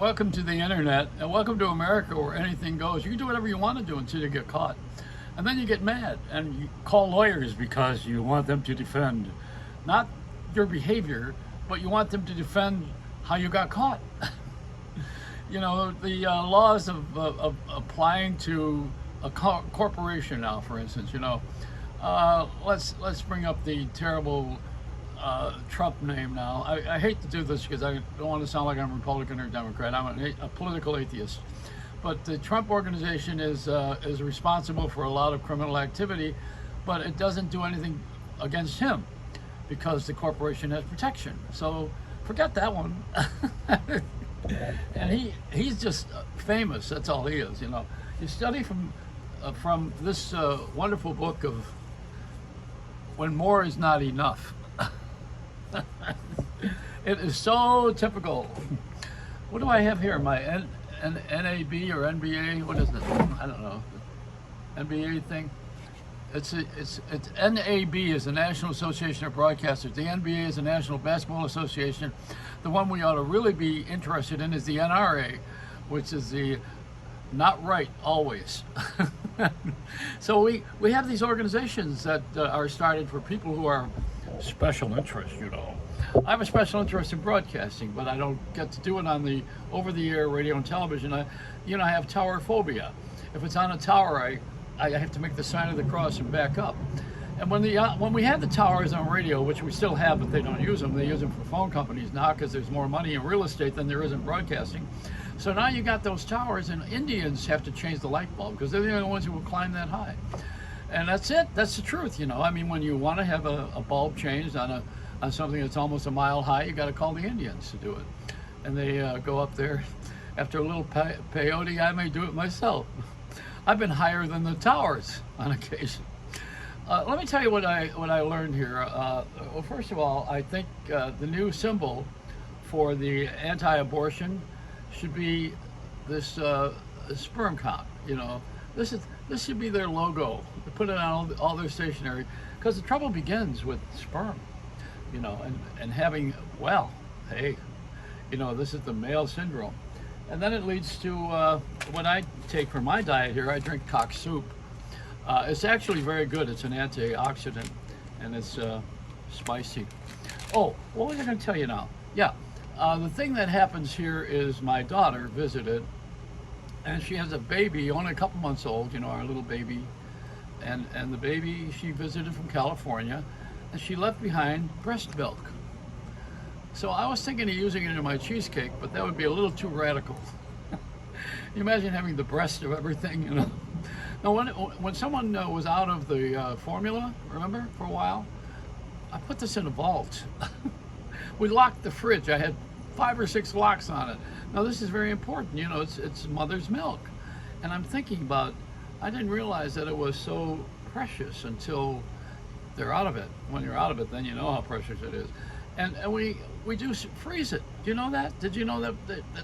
Welcome to the internet, and welcome to America where anything goes. You can do whatever you want to do until you get caught. And then you get mad and you call lawyers because you want them to defend not your behavior, but you want them to defend how you got caught. The laws of applying to a corporation now, for instance, let's bring up the terrible Trump name now. I hate to do this because I don't want to sound like I'm Republican or Democrat. I'm a political atheist. But the Trump organization is responsible for a lot of criminal activity, but it doesn't do anything against him because the corporation has protection. So forget that one. And he's just famous. That's all he is. You study from this wonderful book of When More Is Not Enough. It is so typical. What do I have here? My NAB or NBA? What is it? I don't know. NBA thing. It's NAB is the National Association of Broadcasters. The NBA is the National Basketball Association. The one we ought to really be interested in is the NRA, which is the not right always. So we have these organizations that are started for people who are special interest. I have a special interest in broadcasting, but I don't get to do it on the over-the-air radio and television. I have tower phobia. If it's on a tower, I have to make the sign of the cross and back up. And when we had the towers on radio, which we still have, but they don't use them, they use them for phone companies now because there's more money in real estate than there is in broadcasting. So now you got those towers, and Indians have to change the light bulb because they're the only ones who will climb that high. And that's it. That's the truth. When you want to have a bulb changed on something that's almost a mile high, you got to call the Indians to do it. And they go up there. After a little peyote, I may do it myself. I've been higher than the towers on occasion. Let me tell you what I learned here. Well, first of all, I think the new symbol for the anti-abortion should be this sperm count. This should be their logo. They put it on all their stationery, because the trouble begins with sperm, and having, this is the male syndrome. And then it leads to what I take for my diet here. I drink cock soup. It's actually very good. It's an antioxidant, and it's spicy. Oh, what was I going to tell you now? Yeah, the thing that happens here is my daughter visited, and she has a baby, only a couple months old, our little baby. And the baby, she visited from California, and she left behind breast milk. So I was thinking of using it in my cheesecake, but that would be a little too radical. You imagine having the breast of everything, Now, when someone was out of the formula, remember, for a while, I put this in a vault. We locked the fridge. I had 5 or 6 locks on it. Now, this is very important. It's mother's milk. And I'm thinking about, I didn't realize that it was so precious until they're out of it. When you're out of it, then you know how precious it is. And we do freeze it. Do you know that? Did you know that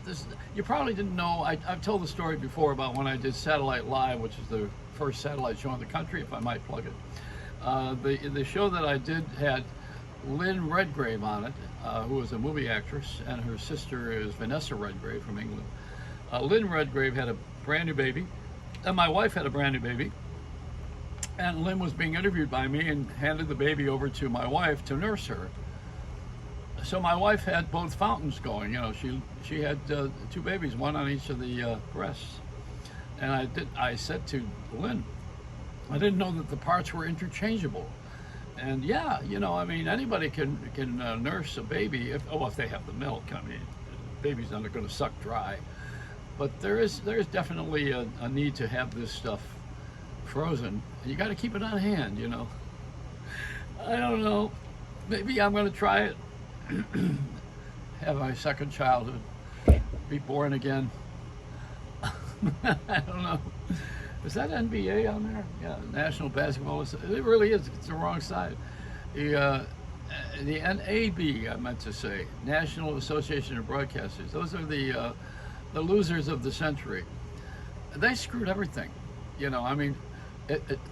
this? You probably didn't know. I've told the story before about when I did Satellite Live, which is the first satellite show in the country, if I might plug it. The show that I did had Lynn Redgrave on it, who was a movie actress, and her sister is Vanessa Redgrave from England. Lynn Redgrave had a brand new baby, and my wife had a brand new baby. And Lynn was being interviewed by me and handed the baby over to my wife to nurse her. So my wife had both fountains going. She had 2 babies, one on each of the breasts. And I said to Lynn, I didn't know that the parts were interchangeable. And anybody can nurse a baby if they have the milk. The baby's not going to suck dry. But there's definitely a need to have this stuff frozen. You got to keep it on hand. I don't know. Maybe I'm going to try it. Have my second childhood, be born again. I don't know. Is that NBA on there? Yeah, National Basketball. It really is. It's the wrong side. The NAB, I meant to say, National Association of Broadcasters. Those are the losers of the century. They screwed everything.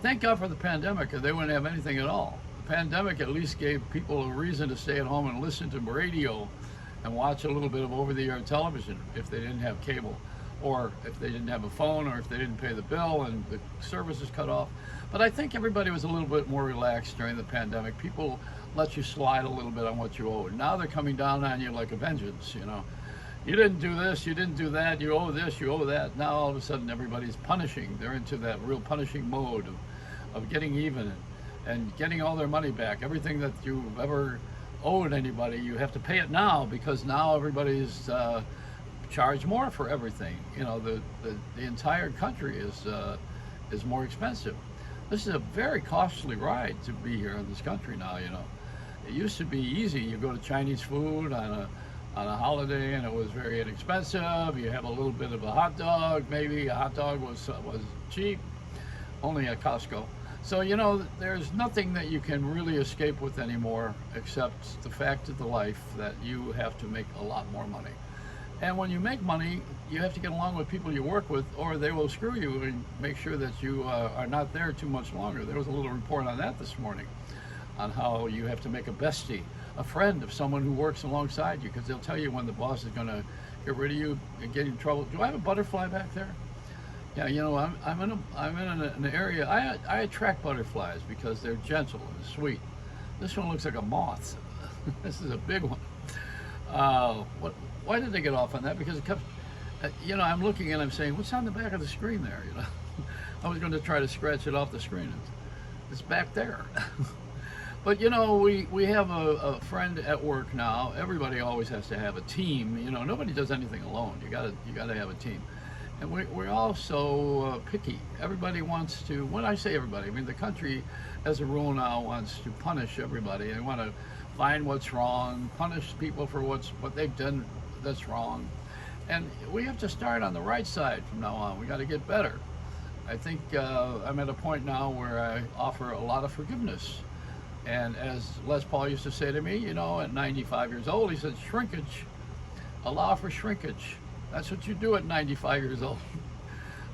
Thank God for the pandemic, or they wouldn't have anything at all. Pandemic at least gave people a reason to stay at home and listen to radio and watch a little bit of over-the-air television if they didn't have cable, or if they didn't have a phone, or if they didn't pay the bill and the service is cut off. But I think everybody was a little bit more relaxed during the pandemic. People let you slide a little bit on what you owed. Now they're coming down on you like a vengeance, you know. You didn't do this, you didn't do that, you owe this, you owe that. Now all of a sudden everybody's punishing. They're into that real punishing mode of getting even and getting all their money back. Everything that you've ever owed anybody, you have to pay it now, because now everybody's charged more for everything. You know, the entire country is more expensive. This is a very costly ride to be here in this country now, you know. It used to be easy. You go to Chinese food on a holiday and it was very inexpensive. You have a little bit of a hot dog, maybe a hot dog was cheap, only at Costco. So, you know, there's nothing that you can really escape with anymore except the fact of the life that you have to make a lot more money. And when you make money, you have to get along with people you work with, or they will screw you and make sure that you are not there too much longer. There was a little report on that this morning, on how you have to make a bestie, a friend of someone who works alongside you, because they'll tell you when the boss is going to get rid of you and get you in trouble. Do I have a butterfly back there? Yeah, you know, I'm in an area. I attract butterflies because they're gentle and sweet. This one looks like a moth. This is a big one. Why did they get off on that? Because it kept, you know, I'm looking and I'm saying, what's on the back of the screen there? You know, I was going to try to scratch it off the screen. It's back there. But you know, we have a friend at work now. Everybody always has to have a team. You know, nobody does anything alone. You gotta have a team. And we're all so picky. Everybody wants to, when I say everybody, I mean the country as a rule now wants to punish everybody. They want to find what's wrong, punish people for what they've done that's wrong. And we have to start on the right side from now on. We got to get better. I think I'm at a point now where I offer a lot of forgiveness. And as Les Paul used to say to me, you know, at 95 years old, he said, shrinkage, allow for shrinkage. That's what you do at 95 years old.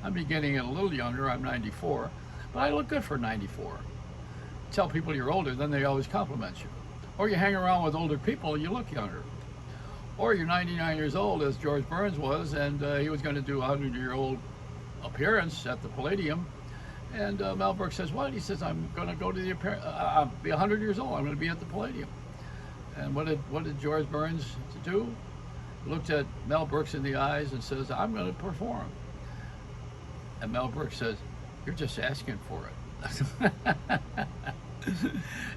I'm beginning a little younger, I'm 94, but I look good for 94. Tell people you're older, then they always compliment you. Or you hang around with older people, you look younger. Or you're 99 years old, as George Burns was, and he was going to do a 100-year-old appearance at the Palladium. And Mel Brooks says, what? He says, I'm going to go to the appearance, I'll be 100 years old, I'm going to be at the Palladium. And what did George Burns do? Looked at Mel Brooks in the eyes and says, I'm going to perform. And Mel Brooks says, you're just asking for it.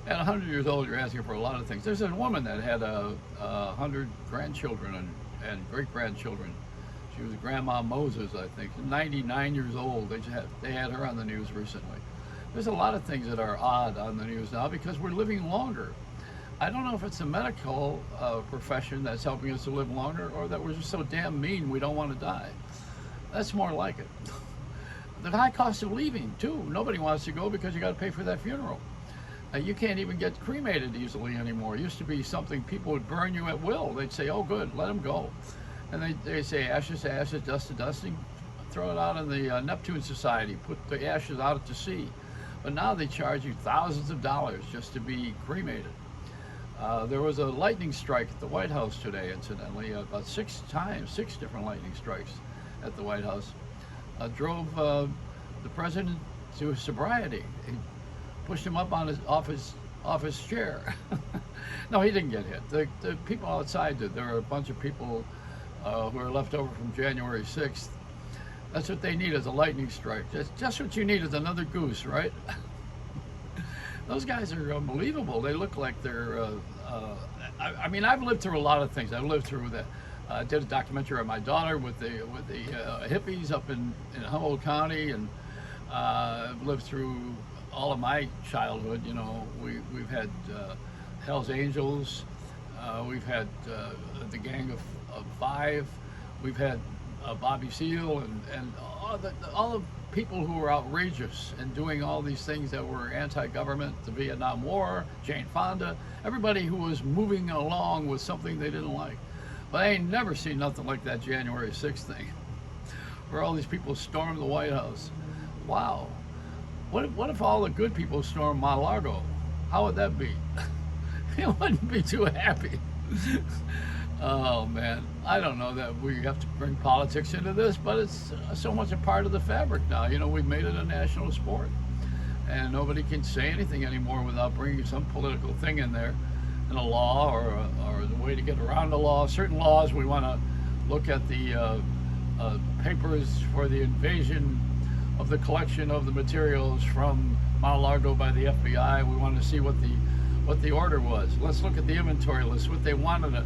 At 100 years old, you're asking for a lot of things. There's a woman that had 100 grandchildren and great-grandchildren. She was Grandma Moses, I think, 99 years old. They had her on the news recently. There's a lot of things that are odd on the news now because we're living longer. I don't know if it's the medical profession that's helping us to live longer, or that we're just so damn mean we don't want to die. That's more like it. The high cost of leaving, too. Nobody wants to go because you got to pay for that funeral. You can't even get cremated easily anymore. It used to be something people would burn you at will. They'd say, oh, good, let them go. And they say ashes to ashes, dust to dust, throw it out in the Neptune Society, put the ashes out to sea. But now they charge you thousands of dollars just to be cremated. There was a lightning strike at the White House today, incidentally, about 6 different lightning strikes at the White House. Drove the president to sobriety. He pushed him up on off his chair. No, he didn't get hit. The people outside did. There were a bunch of people who are left over from January 6th. That's what they need, is a lightning strike. Just what you need is another goose, right? Those guys are unbelievable. They look like they're, I mean, I've lived through a lot of things. I've lived through that. I did a documentary on my daughter with the hippies up in Humboldt County, and I've lived through all of my childhood. You know, we've had Hell's Angels, we've had the Gang of Five, we've had Bobby Seale, and all the people who were outrageous and doing all these things that were anti-government, the Vietnam War, Jane Fonda, everybody who was moving along with something they didn't like. But I ain't never seen nothing like that January 6th thing, where all these people stormed the White House. Wow. What if all the good people stormed Mar-a-Lago? How would that be? It wouldn't be too happy. Oh man, I don't know that we have to bring politics into this, but it's so much a part of the fabric now. You know, we've made it a national sport, and nobody can say anything anymore without bringing some political thing in there, in a law or the way to get around the law. Certain laws we want to look at the papers for the invasion of the collection of the materials from Mar-a-Lago by the FBI. We want to see what the order was. Let's look at the inventory list, what they wanted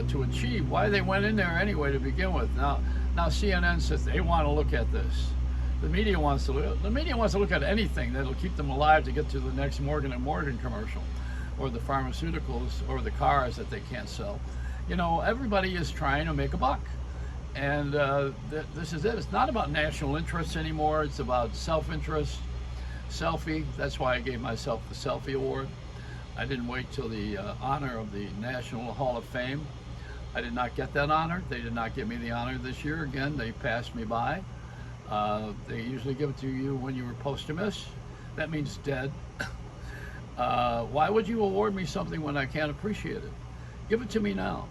to achieve, why they went in there anyway to begin with. Now CNN says they want to look at this. The media wants to look at anything that'll keep them alive to get to the next Morgan and Morgan commercial, or the pharmaceuticals, or the cars that they can't sell. You know, everybody is trying to make a buck. And this is it. It's not about national interests anymore. It's about self-interest. Selfie. That's why I gave myself the Selfie Award. I didn't wait till the honor of the National Hall of Fame. I did not get that honor. They did not give me the honor this year. Again, they passed me by. They usually give it to you when you were posthumous. That means dead. Why would you award me something when I can't appreciate it? Give it to me now.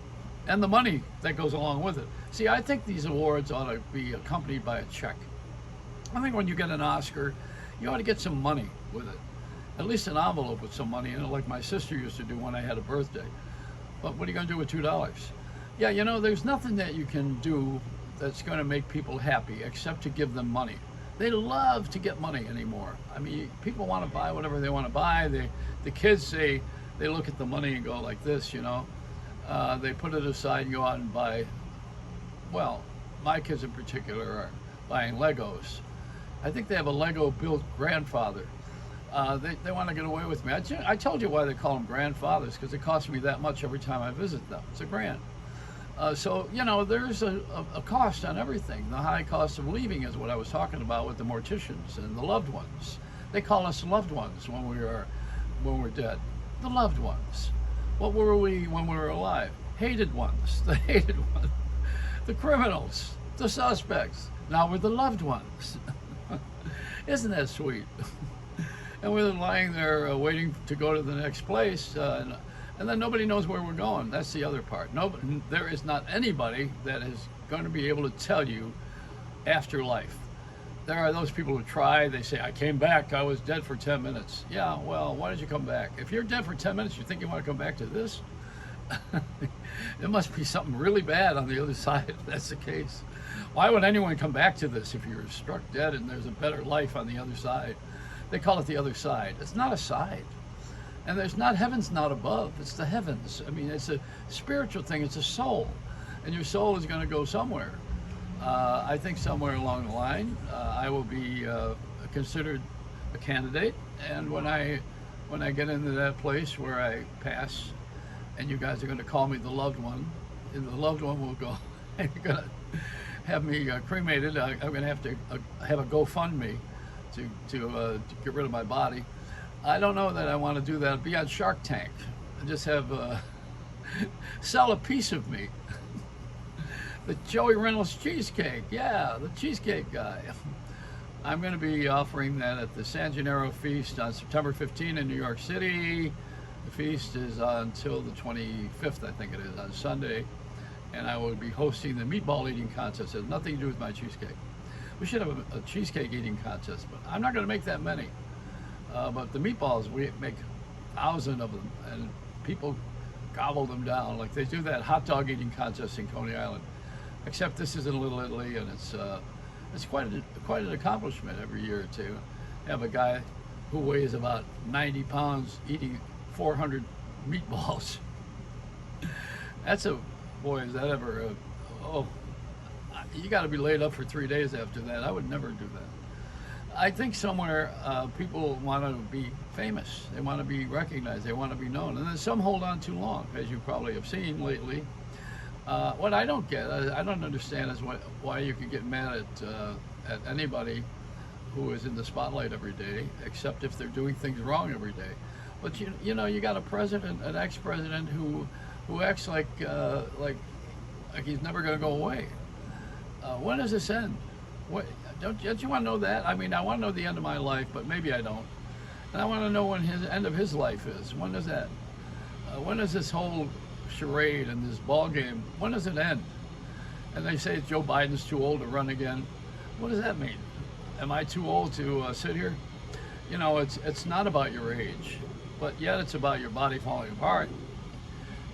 And the money that goes along with it. See, I think these awards ought to be accompanied by a check. I think when you get an Oscar, you ought to get some money with it. At least an envelope with some money in it, like my sister used to do when I had a birthday. But what are you going to do with $2? Yeah, you know, there's nothing that you can do that's going to make people happy except to give them money. They love to get money anymore. I mean, people want to buy whatever they want to buy. The kids say, they look at the money and go like this, you know. They put it aside and go out and buy, well, my kids in particular are buying Legos. I think they have a Lego-built grandfather. They want to get away with me. I told you why they call them grandfathers, because it costs me that much every time I visit them. It's a grand. So, you know, there's a cost on everything. The high cost of leaving is what I was talking about with the morticians and the loved ones. They call us loved ones when we're dead. The loved ones. What were we when we were alive? Hated ones. The hated ones. The criminals. The suspects. Now we're the loved ones. Isn't that sweet? And we're lying there waiting to go to the next place, and then nobody knows where we're going. That's the other part. There is not anybody that is going to be able to tell you afterlife. There are those people who try. They say, I came back. I was dead for 10 minutes. Yeah, well, why did you come back? If you're dead for 10 minutes, you think you want to come back to this? It must be something really bad on the other side if that's the case. Why would anyone come back to this if you're struck dead and there's a better life on the other side? They call it the other side. It's not a side. And heaven's not above, it's the heavens. I mean, it's a spiritual thing, it's a soul. And your soul is going to go somewhere. I think somewhere along the line, I will be considered a candidate. And when I get into that place where I pass, and you guys are going to call me the loved one, and the loved one will go, and you're going to have me cremated. I'm going to have to have a GoFundMe to get rid of my body. I don't know that I want to do that. Be on Shark Tank and just have sell a piece of me. The Joey Reynolds cheesecake, yeah, the cheesecake guy. I'm going to be offering that at the San Gennaro Feast on September 15 in New York City. The feast is until the 25th, I think it is, on Sunday. And I will be hosting the meatball eating contest. It has nothing to do with my cheesecake. We should have a cheesecake eating contest, but I'm not going to make that many. But the meatballs, we make 1,000 of them, and people gobble them down. Like they do that hot dog eating contest in Coney Island. Except this is in Little Italy, and it's quite an accomplishment every year to have a guy who weighs about 90 pounds eating 400 meatballs. Boy, is that ever you got to be laid up for 3 days after that. I would never do that. I think somewhere people want to be famous. They want to be recognized. They want to be known. And then some hold on too long, as you probably have seen lately. What I don't get, I don't understand is why you can get mad at anybody who is in the spotlight every day, except if they're doing things wrong every day. But you know, you got a president, an ex-president who acts like he's never going to go away. When does this end? Don't you want to know that? I mean, I want to know the end of my life, but maybe I don't. And I want to know when his end of his life is. When does that? When does this whole charade and this ball game, when does it end? And they say Joe Biden's too old to run again. What does that mean? Am I too old to sit here? You know, it's not about your age, but yet it's about your body falling apart.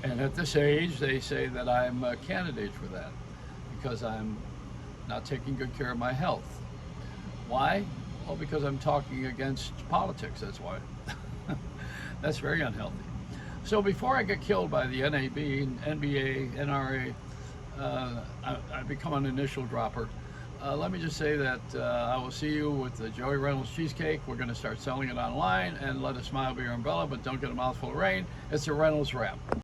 And at this age, they say that I'm a candidate for that because I'm not taking good care of my health. Why? Well, because I'm talking against politics, that's why. That's very unhealthy. So before I get killed by the NAB, NBA, NRA, I become an initial dropper. Let me just say that I will see you with the Joey Reynolds cheesecake. We're going to start selling it online, and let a smile be your umbrella, but don't get a mouthful of rain. It's a Reynolds wrap.